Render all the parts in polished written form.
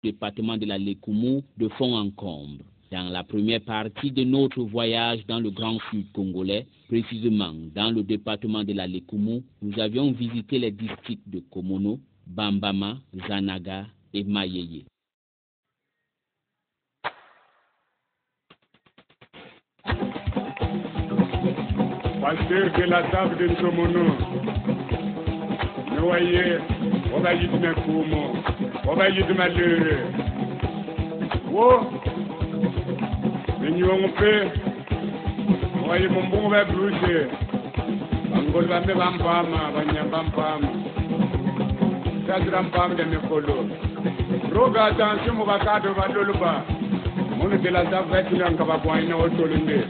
département de la Lékoumou de fond en comble. Dans la première partie de notre voyage dans le Grand Sud congolais, précisément dans le département de la Lékoumou, nous avions visité les districts de Komono, Bambama, Zanaga et Mayeye. Pasteur de la table de Komono, nous voyons, on va y dire Komo, on va y dire malheureux. Oh! Nous fait, voyez mon bon va bouger. Angol va me vampama, vanyambam. Ça sera pam de mes colos. Roga attention, mon vacado va de l'oba. Mon de la savette, il en va boire une autre lune.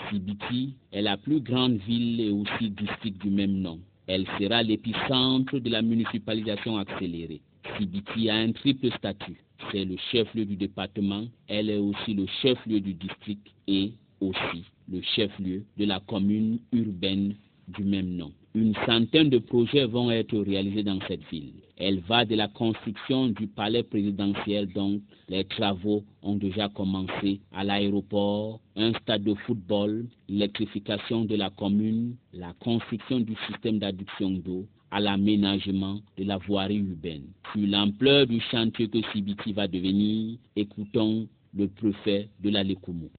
Sibiti est la plus grande ville et aussi district du même nom. Elle sera l'épicentre de la municipalisation accélérée. Sibiti a un triple statut. C'est le chef-lieu du département, elle est aussi le chef-lieu du district et aussi le chef-lieu de la commune urbaine du même nom. Une centaine de projets vont être réalisés dans cette ville. Elle va de la construction du palais présidentiel, donc les travaux ont déjà commencé à l'aéroport, un stade de football, l'électrification de la commune, la construction du système d'adduction d'eau, à l'aménagement de la voirie urbaine. Sur l'ampleur du chantier que Sibiti va devenir, écoutons le préfet de la Lékoumou.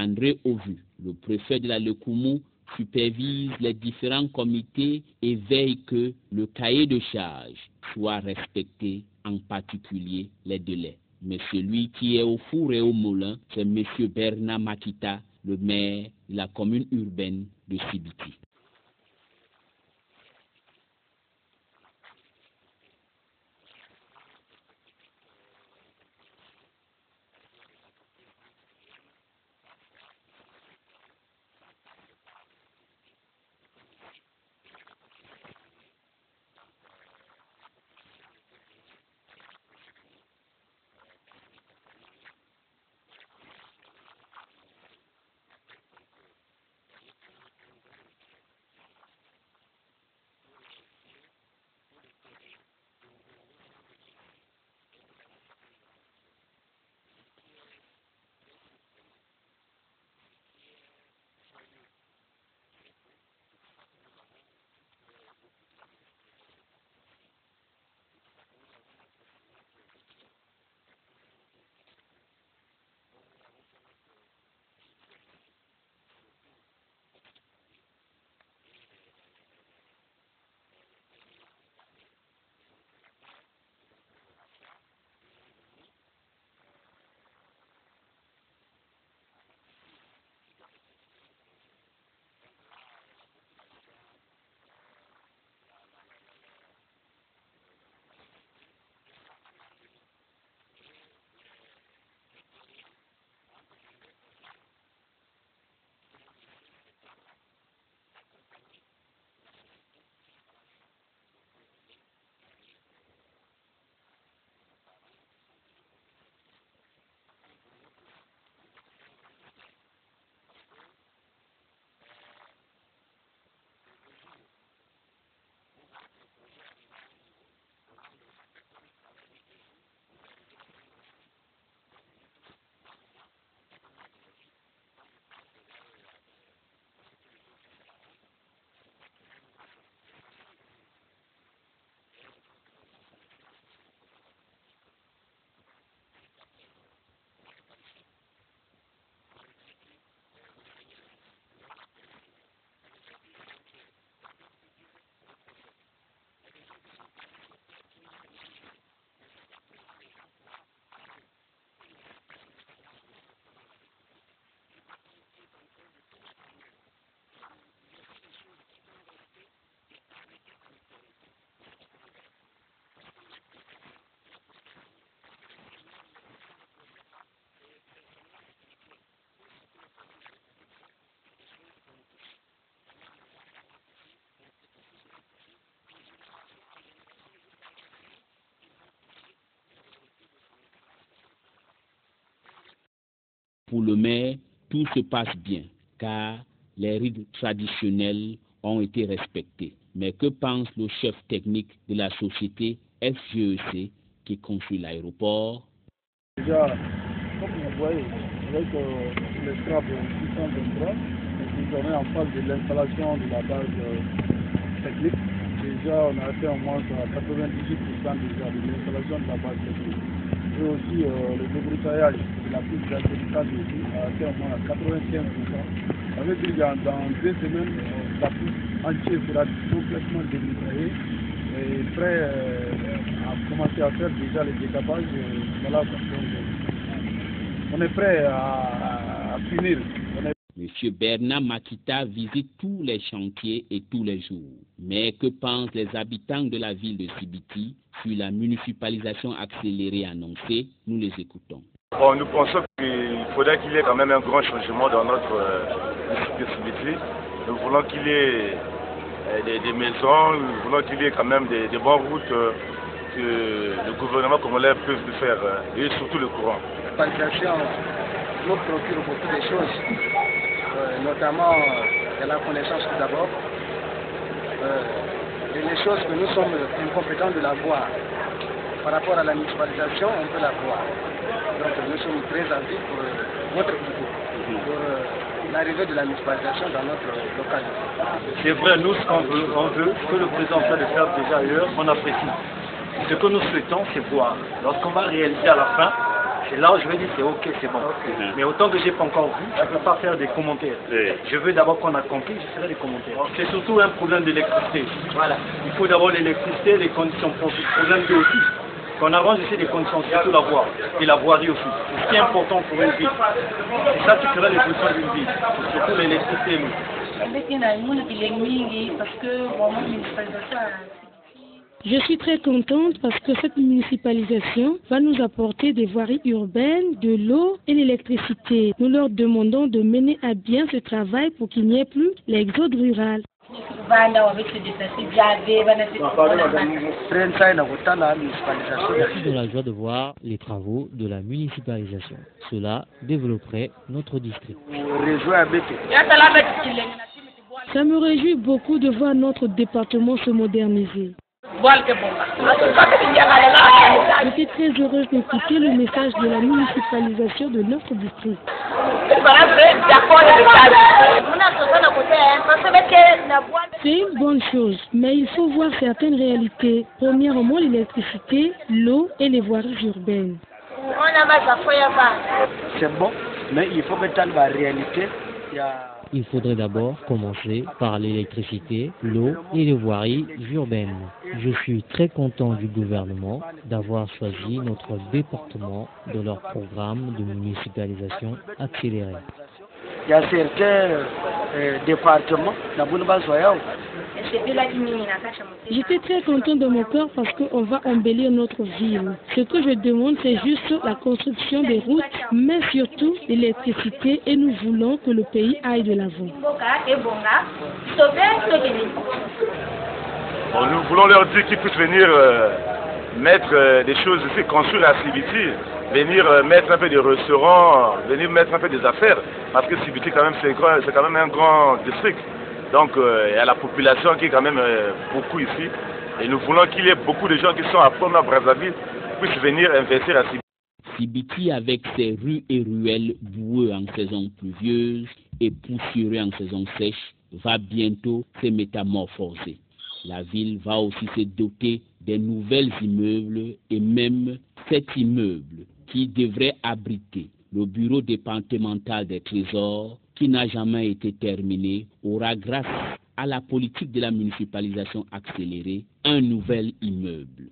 André Ovu, le préfet de la Lekoumou, supervise les différents comités et veille que le cahier de charge soit respecté, en particulier les délais. Mais celui qui est au four et au moulin, c'est M. Bernard Makita, le maire de la commune urbaine de Sibiti. Pour le maire, tout se passe bien, car les rites traditionnels ont été respectés. Mais que pense le chef technique de la société FGEC qui construit l'aéroport? Déjà, comme vous voyez, avec les trappes 623, nous sommes en phase de l'installation de la base technique. Déjà, on a fait au moins à 98% déjà de l'installation de la base technique. Et aussi, le débroussaillage de la piste d'atterrissage aussi a fait au moins à 95%. Ça veut dire que dans 2 semaines, la piste entière sera complètement débroussaillée et prêt à commencer à faire déjà les décapages. Voilà, on est prêt à finir. Monsieur Bernard Makita visite tous les chantiers et tous les jours. Mais que pensent les habitants de la ville de Sibiti sur la municipalisation accélérée annoncée? Nous les écoutons. Bon, nous pensons qu'il faudrait qu'il y ait quand même un grand changement dans notre municipalité de Sibiti. Nous voulons qu'il y ait des maisons, nous voulons qu'il y ait quand même des bonnes routes que le gouvernement congolais peut faire, et surtout le courant. La municipalisation nous procure beaucoup de choses, notamment de la connaissance tout d'abord. Et les choses que nous sommes incompétents de la voir. Par rapport à la municipalisation, on peut la voir. Donc nous sommes très avis pour notre idée, pour l'arrivée de la municipalisation dans notre localité. C'est vrai, nous, ce qu'on veut, ce que le président est en train de faire déjà ailleurs, on apprécie. Ce que nous souhaitons, c'est voir. Lorsqu'on va réaliser à la fin, c'est là où je vais dire c'est ok, c'est bon. Mais autant que je n'ai pas encore vu, je ne peux pas faire des commentaires. Je veux d'abord qu'on accomplisse, je ferai des commentaires. C'est surtout un problème d'électricité. Voilà. Il faut d'abord l'électricité, les conditions profit. Problème de aussi. Qu'on arrange ici des conditions, surtout la voie. Et la voirie aussi. C'est ce qui est important pour une ville. C'est ça qui fera les conditions d'une ville. Surtout l'électricité. Je suis très contente parce que cette municipalisation va nous apporter des voiries urbaines, de l'eau et l'électricité. Nous leur demandons de mener à bien ce travail pour qu'il n'y ait plus l'exode rural. Je suis dans la joie de voir les travaux de la municipalisation. Cela développerait notre district. Ça me réjouit beaucoup de voir notre département se moderniser. J'étais très heureuse d'écouter le message de la municipalisation de notre district. C'est une bonne chose, mais il faut voir certaines réalités. Premièrement, l'électricité, l'eau et les voiries urbaines. C'est bon, mais il faut mettre dans la réalité. Il faudrait d'abord commencer par l'électricité, l'eau et les voiries urbaines. Je suis très content du gouvernement d'avoir choisi notre département dans leur programme de municipalisation accélérée. Il y a certains départements, J'étais très content de mon cœur parce qu'on va embellir notre ville. Ce que je demande, c'est juste la construction des routes, mais surtout l'électricité, et nous voulons que le pays aille de l'avant. Bon, nous voulons leur dire qu'ils puissent venir mettre des choses ici, construire la Sibiti, venir mettre un peu des restaurants, venir mettre un peu des affaires, parce que Sibiti quand même c'est quand même un grand district. Donc il y a la population qui est quand même beaucoup ici, et nous voulons qu'il y ait beaucoup de gens qui sont à Brazzaville puissent venir investir à Sibiti. Sibiti, avec ses rues et ruelles boueuses en saison pluvieuse et poussiéreux en saison sèche, va bientôt se métamorphoser. La ville va aussi se doter des nouvelles immeubles, et même cet immeuble qui devrait abriter le bureau départemental des trésors, qui n'a jamais été terminé, aura, grâce à la politique de la municipalisation accélérée, un nouvel immeuble.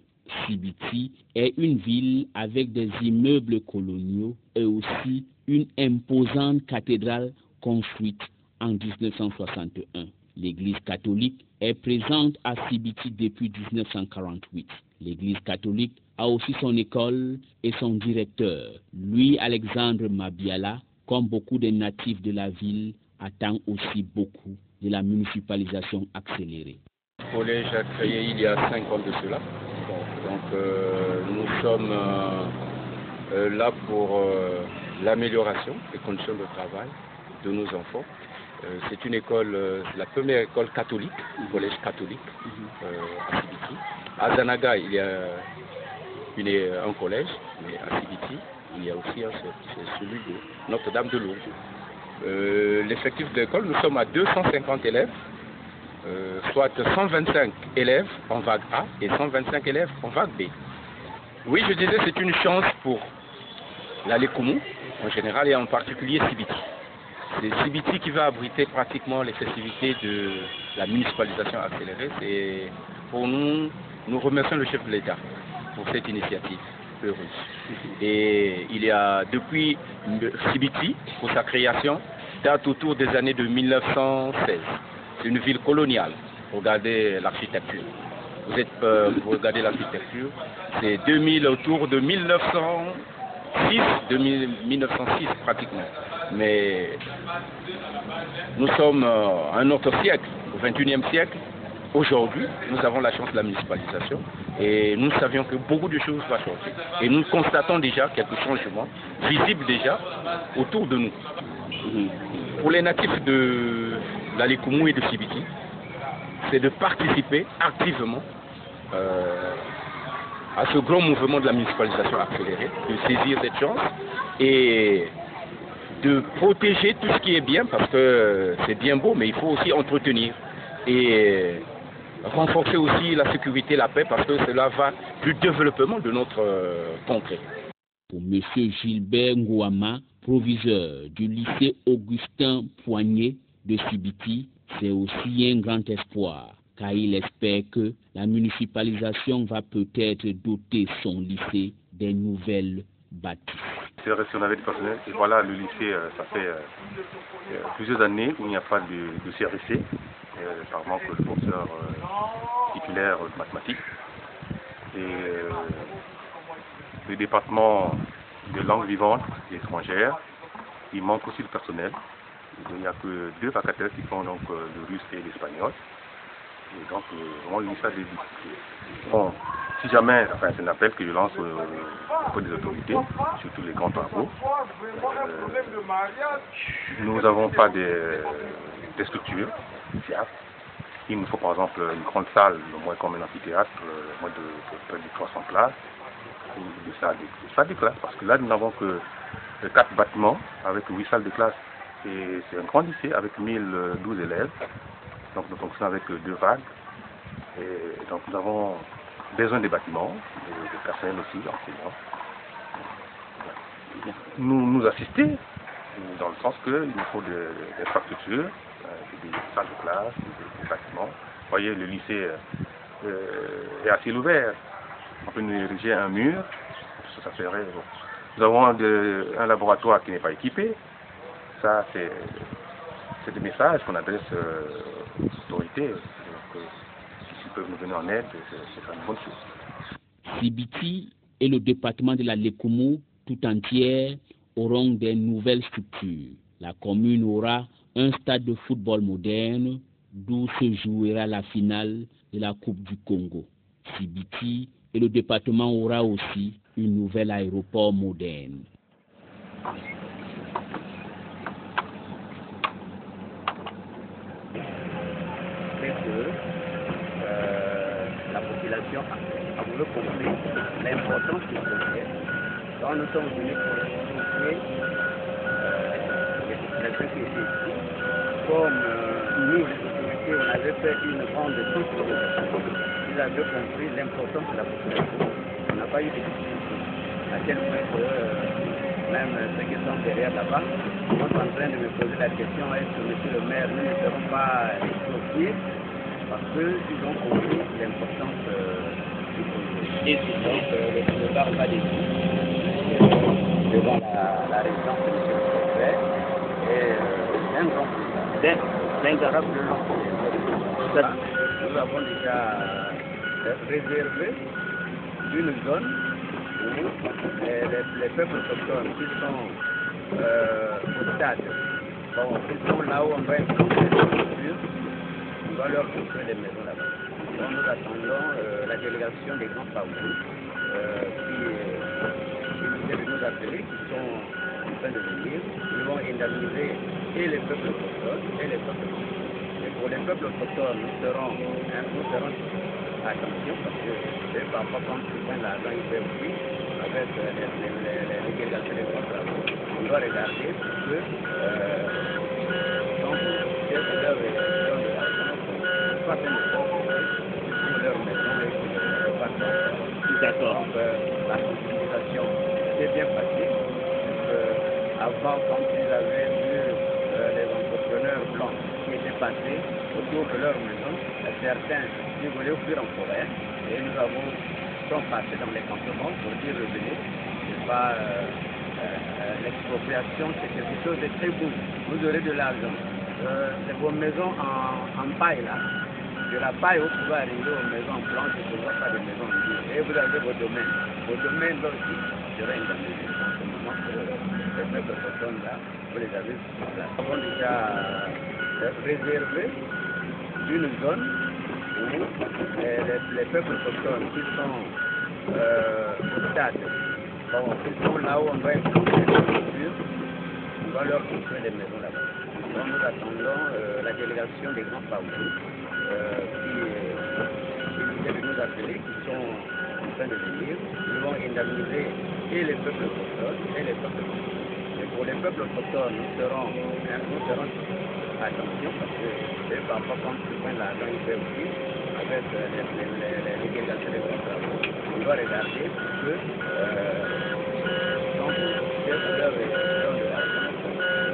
Sibiti est une ville avec des immeubles coloniaux et aussi une imposante cathédrale construite en 1961. L'Église catholique est présente à Sibiti depuis 1948. L'Église catholique a aussi son école et son directeur. Lui, Alexandre Mabiala, comme beaucoup des natifs de la ville, attend aussi beaucoup de la municipalisation accélérée. Le collège a créé il y a 5 ans de cela. Donc nous sommes là pour l'amélioration des conditions de travail de nos enfants. C'est une école, la première école catholique, collège catholique à Sibiti. À Zanaga, il y a un collège, mais à Sibiti, il y a aussi c'est celui de Notre-Dame de Lourdes. L'effectif de l'école, nous sommes à 250 élèves, soit 125 élèves en vague A et 125 élèves en vague B. Oui, je disais, c'est une chance pour la Lékoumou en général et en particulier Sibiti. C'est Sibiti qui va abriter pratiquement les festivités de la municipalisation accélérée. Et pour nous, nous remercions le chef de l'État pour cette initiative heureuse. Et il y a depuis Sibiti, pour sa création, date autour des années de 1916. C'est une ville coloniale. Regardez l'architecture. Vous regardez l'architecture, c'est autour de 1906 pratiquement. Mais nous sommes à un autre siècle, au XXIe siècle. Aujourd'hui, nous avons la chance de la municipalisation et nous savions que beaucoup de choses vont changer. Et nous constatons déjà quelques changements visibles déjà autour de nous. Pour les natifs de la Lékoumou et de Sibiti, c'est de participer activement à ce grand mouvement de la municipalisation accélérée, de saisir cette chance et de protéger tout ce qui est bien, parce que c'est bien beau, mais il faut aussi entretenir et renforcer aussi la sécurité, la paix, parce que cela va du développement de notre contrée. Pour M. Gilbert Ngouama, proviseur du lycée Augustin Poignet de Sibiti, c'est aussi un grand espoir, car il espère que la municipalisation va peut-être doter son lycée des nouvelles bâtisses. C'est resté on avait du personnel et voilà le lycée, ça fait plusieurs années où il n'y a pas de CRC, par manque de professeur titulaire de mathématiques. Et le département de langue vivante et étrangère, il manque aussi de personnel. Il n'y a que 2 vacataires qui font donc le russe et l'espagnol. Et donc, vraiment, le lycée a des difficultés. Bon, si jamais, enfin, c'est un appel que je lance auprès des autorités, surtout les grands travaux. Nous n'avons pas des structures fiables. Il nous faut par exemple une grande salle, au moins comme un amphithéâtre, moins de 300 places, ou des salles de classe, parce que là, nous n'avons que 4 bâtiments avec 8 salles de classe. Et c'est un grand lycée avec 1012 élèves. Donc nous fonctionnons avec 2 vagues. Et donc nous avons besoin des bâtiments, des personnels aussi, enseignants. Nous assister, dans le sens qu'il nous faut des infrastructures, des salles de classe, des bâtiments. Vous voyez, le lycée est à ciel ouvert. On peut nous ériger un mur, ça serait bon. Nous avons un laboratoire qui n'est pas équipé. Ça, c'est des messages qu'on adresse aux autorités. Donc, s'ils peuvent nous venir en aide, c'est une bonne chose. Sibiti et le département de la Lékoumou tout entière auront des nouvelles structures. La commune aura un stade de football moderne d'où se jouera la finale de la Coupe du Congo. Sibiti et le département aura aussi un nouvel aéroport moderne. La population a voulu comprendre l'importance du projet. Quand nous sommes venus pour soutenir les populations qui étaient ici, comme nous, les autorités, on avait fait une grande sensibilisation, ils avaient compris l'importance de la population. On n'a pas eu de difficultés. À quel point que même ceux qui sont derrière là-bas sont en train de me poser la question, est-ce que monsieur le maire, nous ne serons pas expropriés? Parce qu'ils ont compris l'importance du projet. Et donc, le boulevard va dessus devant la résidence de M. le préfet et un grand boulevard, d'un garage de long. Nous avons déjà réservé une zone où les peuples autochtones qui sont au stade, bon, ils sont là où on va implanter les structures. On va leur construire des maisons là-bas. Donc nous attendons la délégation des grands travaux qui vient de nous appeler, qui sont en train de venir. Ils vont indemniser et les peuples autochtones et les peuples autochtones. Et pour les peuples autochtones, nous serons attention parce que parfois quand ils prennent l'argent, ils paient aussi avec les délégations des grands travaux. On doit regarder pour que donc leur réduction de l'argent soit un effort pour leur maison et pour leur département. D'accord. Donc la sensibilisation s'est bien passée. Avant, quand ils avaient vu les entrepreneurs blancs qui étaient passés autour de leur maison, certains ils voulaient fuir en forêt et nous sommes passés dans les campements pour dire revenez. C'est pas l'expropriation, c'est quelque chose de très beau. Vous aurez de l'argent. C'est vos maisons en paille là. De la paille, vous pouvez arriver aux maisons en planche, vous ne voyez pas de maisons en dur. Et vous avez vos domaines. Vos domaines là aussi seraient indemnisés. En ce moment, les peuples autochtones là, vous les avez sur place. Nous avons déjà réservé une zone où les peuples autochtones qui sont au stade, bon, ils sont là où on doit exploiter les structures, on va leur construire des maisons là-bas. Donc nous attendons la délégation des grands partis qui viennent de nous appeler, qui sont en train de venir. Ils vont indemniser et les peuples autochtones et les peuples autochtones. Et pour les peuples autochtones, nous serons attention parce que parfois quand ils prennent l'argent, ils paient aussi avec les délégations des grands travaux. On doit regarder pour que quand leur réduction de l'argent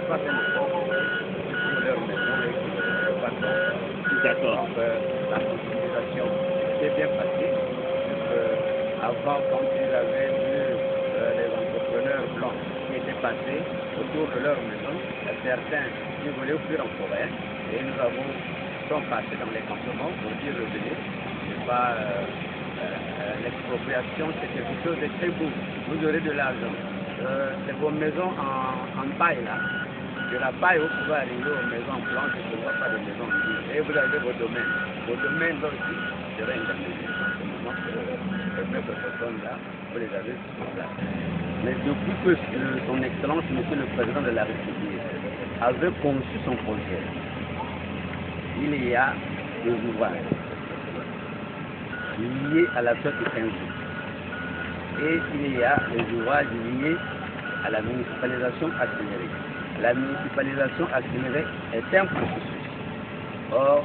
soit un effort pour leur maison et pour leur département. D'accord. Donc la sensibilisation s'est bien passée. Avant, quand ils avaient vu les entrepreneurs blancs qui étaient passés autour de leur maison, certains ils voulaient fuir en forêt et nous sommes passés dans les campements pour dire revenez. C'est pas l'expropriation, c'est quelque chose de très beau. Vous aurez de l'argent. C'est vos maisons en paille là. De la paille, vous pouvez arriver aux maisons en planche, vous ne voyez pas de maisons en dur. Et vous avez vos domaines. Vos domaines là aussi seraient indemnisés. En ce moment, les peuples autochtones là, vous les avez sur place. Mais depuis que son Excellence, Monsieur le Président de la République, avait conçu son projet, il y a des ouvrages liés à la fête de 15 jours. Et il y a des ouvrages liés à la municipalisation accélérée. La municipalisation accélérée est un processus. Or,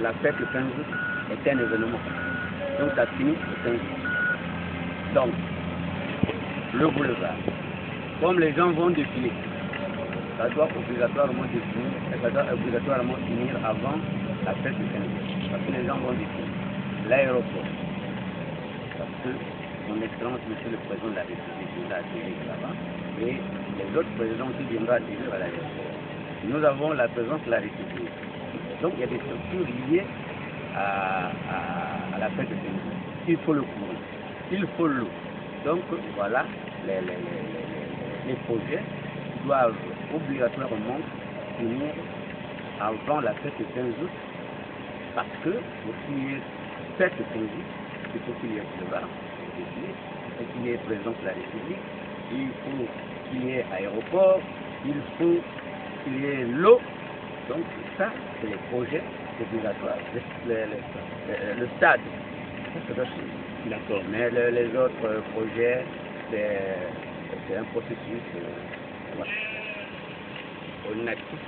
la fête de 15 jours est un événement. Donc, ça finit le 15 jours. Donc, le boulevard, comme les gens vont défiler, ça doit obligatoirement définir, ça doit obligatoirement finir avant la fête de 15 jours. Parce que les gens vont défiler. L'aéroport, parce que son Excellence, Monsieur le Président de la République, nous a atterri là-bas, et les autres présidents qui viendront atterrir à l'aéroport. Nous avons la présence de la République. Donc il y a des structures liées à la fête de 15 jours. Il faut le courant, il faut l'eau. Donc voilà les projets doivent obligatoirement finir avant la fête de 15 août parce que pour qu'il y ait fête de 15 août, il faut qu'il y ait boulevard, il faut qu'il y ait présence de la République, il faut qu'il y ait aéroport, il faut qu'il y ait l'eau. Donc ça, c'est les projets obligatoires. Le stade, ça doit suivre. D'accord. Mais les autres projets, c'est un processus voilà. Au natif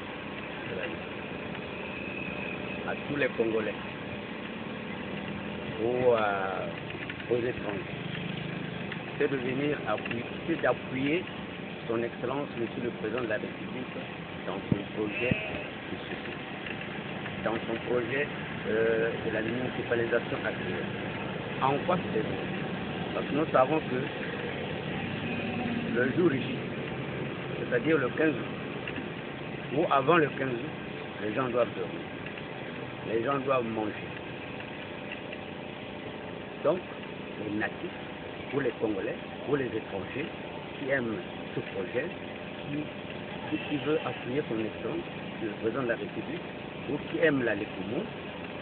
de la vie. À tous les Congolais ou aux étrangers. C'est de venir appuyer, c'est d'appuyer son Excellence, Monsieur le Président de la République, dans son projet de société, dans son projet de la municipalisation actuelle. En quoi c'est bon? Parce que nous savons que le jour J, c'est-à-dire le 15 août, ou avant le 15 août, les gens doivent dormir. Les gens doivent manger. Donc, les natifs, ou les Congolais, ou les étrangers qui aiment ce projet, qui veut appuyer son Excellence, le Président de la République, ou qui aime la Lécoumou,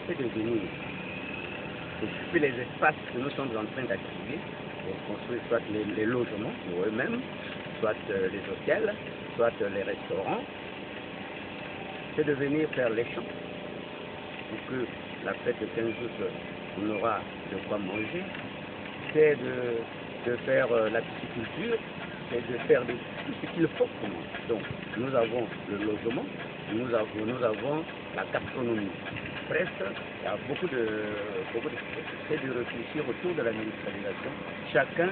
c'est de venir occuper les espaces que nous sommes en train d'activer pour construire soit les logements pour eux-mêmes, soit les hôtels, soit les restaurants, c'est de venir faire les champs pour que la fête de 15 août, on aura de quoi manger. C'est de faire la pisciculture, c'est de faire tout ce qu'il faut pour nous. Donc, nous avons le logement, nous avons la gastronomie. Presque, il y a beaucoup de c'est de réfléchir autour de la municipalisation. Chacun,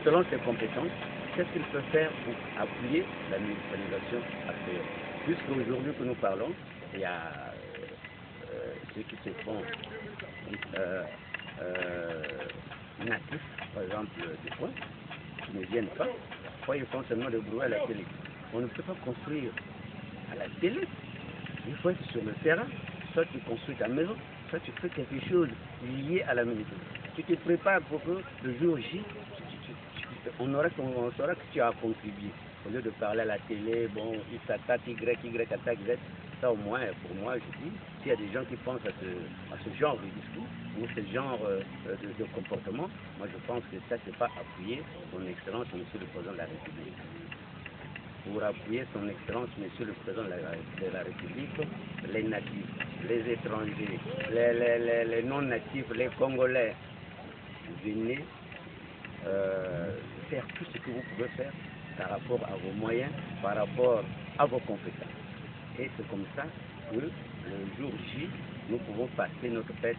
selon ses compétences, qu'est-ce qu'il peut faire pour appuyer la municipalisation actuelle. Puisqu'aujourd'hui que nous parlons, il y a ceux qui se font natifs, par exemple, du coin, qui ne viennent pas. Pourquoi ils font seulement de bruit à la télé? On ne peut pas construire à la télé. Il faut être sur le terrain. Soit tu construis ta maison, soit tu fais quelque chose lié à la municipalité. Tu te prépares pour que le jour J, on saura que tu as contribué. Au lieu de parler à la télé, bon, X attaque Y, Y attaque Z, ça au moins, pour moi, je dis, s'il y a des gens qui pensent à ce genre de discours ou ce genre de comportement, moi je pense que ça, c'est pas appuyer son Excellence, Monsieur le Président de la République. Pour appuyer son Excellence, Monsieur le Président de la République, les natifs, les étrangers, les non-natifs, les Congolais, venez faire tout ce que vous pouvez faire par rapport à vos moyens, par rapport à vos compétences. Et c'est comme ça que le jour J, nous pouvons passer notre fête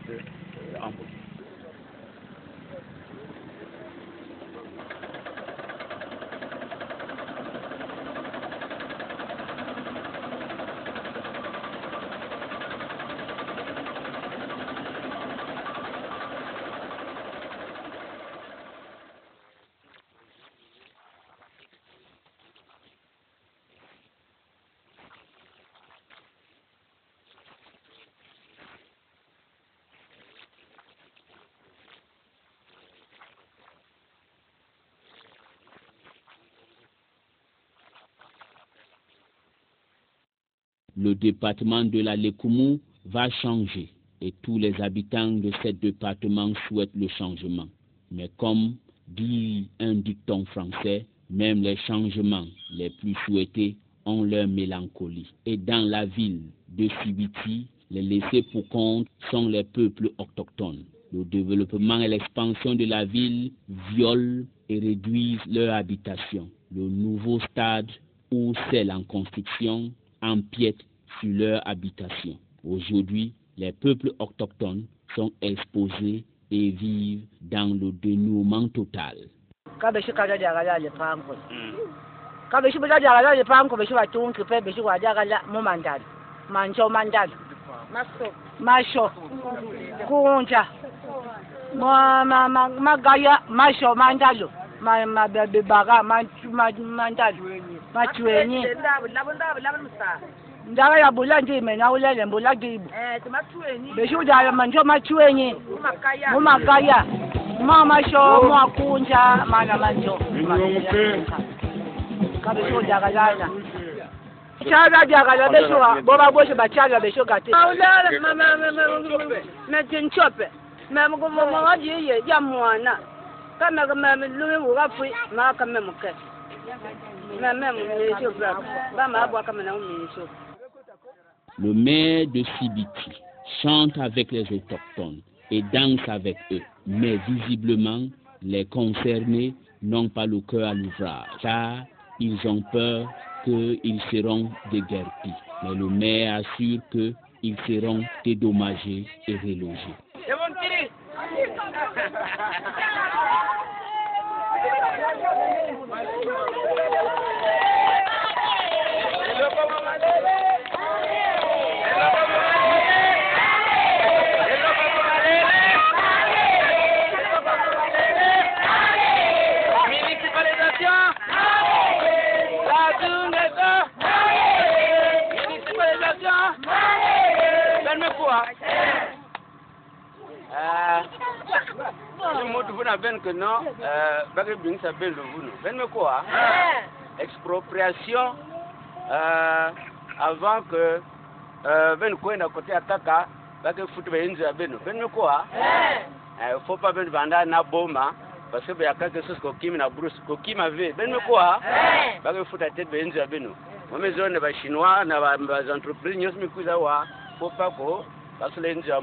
en beauté. Le département de la Lékoumou va changer et tous les habitants de ce département souhaitent le changement. Mais comme dit un dicton français, même les changements les plus souhaités ont leur mélancolie. Et dans la ville de Sibiti, les laissés pour compte sont les peuples autochtones. Le développement et l'expansion de la ville violent et réduisent leur habitation. Le nouveau stade ou celle en construction empiètent sur leur habitation. Aujourd'hui, les peuples autochtones sont exposés et vivent dans le dénuement total. Masho, kunja, magaya, masho, mandalo, baga, mandalo, machueni. Ndaba ya bulanje mena ulele mbulagi. Machueni. Beshu da manjo machueni. Mumakaya. Mama sho mwakunja mana manjo. Kabesho dagalana. Chaga jagala besho boba bosho bachaga besho gate. Ulele na tinchope. Mama ko mama waji ye ya mwana. Kama kama lumi ugafu ma kama muke. Mama mwisho bra. Bama abwa kama na mwisho. Le maire de Sibiti chante avec les autochtones et danse avec eux. Mais visiblement, les concernés n'ont pas le cœur à l'ouvrage, car ils ont peur qu'ils seront déguerpis. Mais le maire assure qu'ils seront dédommagés et relogés. Expropriation avant que ben kwenda kotea kaka bake futu benzi ya beno ben quoi faut pas ben vanda na boma parce que il y a quelque chose qui m'a brousse, qui m'avait, ben quoi, bah que faut ta tête ben nous abeno. Moi mes zones les chinois, na les entreprises nous me cousa wa, faut pas ko, parce que les gens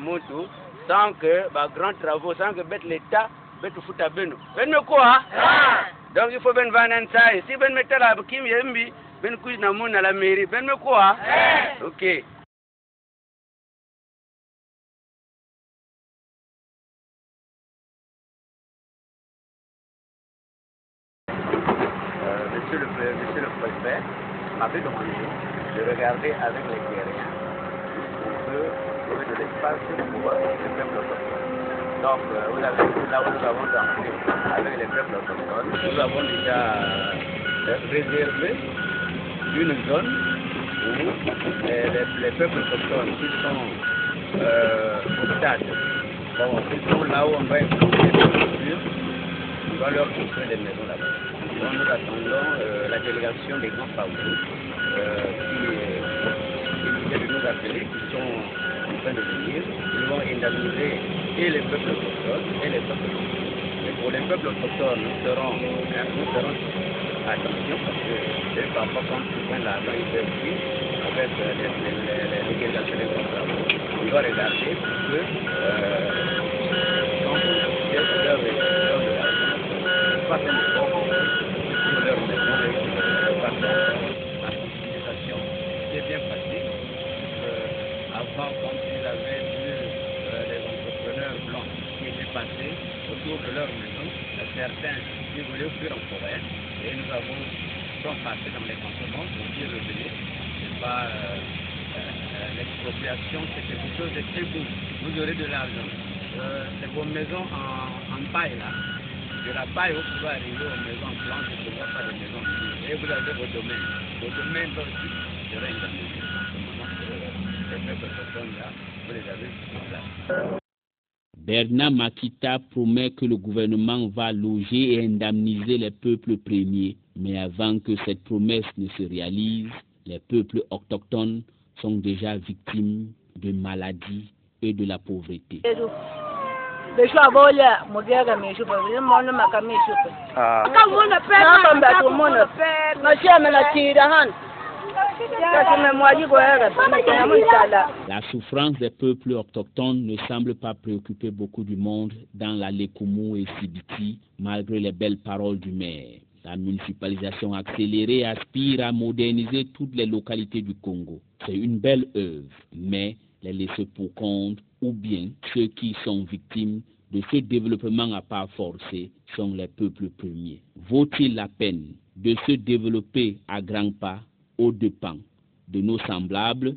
sans que bah grands travaux, sans que bête l'État, bête faut ta beno. Ben quoi? Donc il faut ben vendre ça, si ben mettre la qui m'aime, ben couille na mon à la mairie, ben quoi? OK. Monsieur le préfet m'avait demandé de regarder avec les Guériens pour trouver de l'espace pour le peuple autochtone. Donc, vous avez vu là où nous avons dansé avec les peuples autochtones, nous avons déjà réservé une zone où les peuples autochtones qui sont au stade, ils sont là où on va exploiter les structures, on va leur construire des maisons là-bas. Donc nous attendons la délégation des grands Paoulous qui viennent de nous appeler, qui sont en train de venir. Ils vont indemniser et les peuples autochtones et les peuples autochtones. Et pour les peuples autochtones, nous ferons attention parce que les parfois quand ils prennent l'argent, ils peuvent aussi avec les délégations des grands travaux. On doit regarder pour que quand on leur de l'argent, pas faire des leur maison et par la sensibilisation c'est bien passé. Avant, quand ils avaient vu les entrepreneurs blancs qui étaient passés autour de leur maison, certains qui voulaient fuir en forêt et nous sommes passés dans les campements pour y revenir. C'est pas l'expropriation, c'est quelque chose de très beau. Vous aurez de l'argent. C'est vos maisons en paille là. De la paille, vous pouvez arriver aux maisons blanches, je ne vois pas de maisons blanches. Et vous avez vos domaines. Vos domaines aussi seraient indemnisés. Les peuples autochtones là, vous les avez sur place. Bernard Makita promet que le gouvernement va loger et indemniser les peuples premiers. Mais avant que cette promesse ne se réalise, les peuples autochtones sont déjà victimes de maladies et de la pauvreté. La souffrance des peuples autochtones ne semble pas préoccuper beaucoup du monde dans la Lékoumou et Sibiti, malgré les belles paroles du maire. La municipalisation accélérée aspire à moderniser toutes les localités du Congo. C'est une belle œuvre, mais les laissés pour compte ou bien ceux qui sont victimes de ce développement à pas forcé sont les peuples premiers. Vaut-il la peine de se développer à grands pas aux dépens de nos semblables?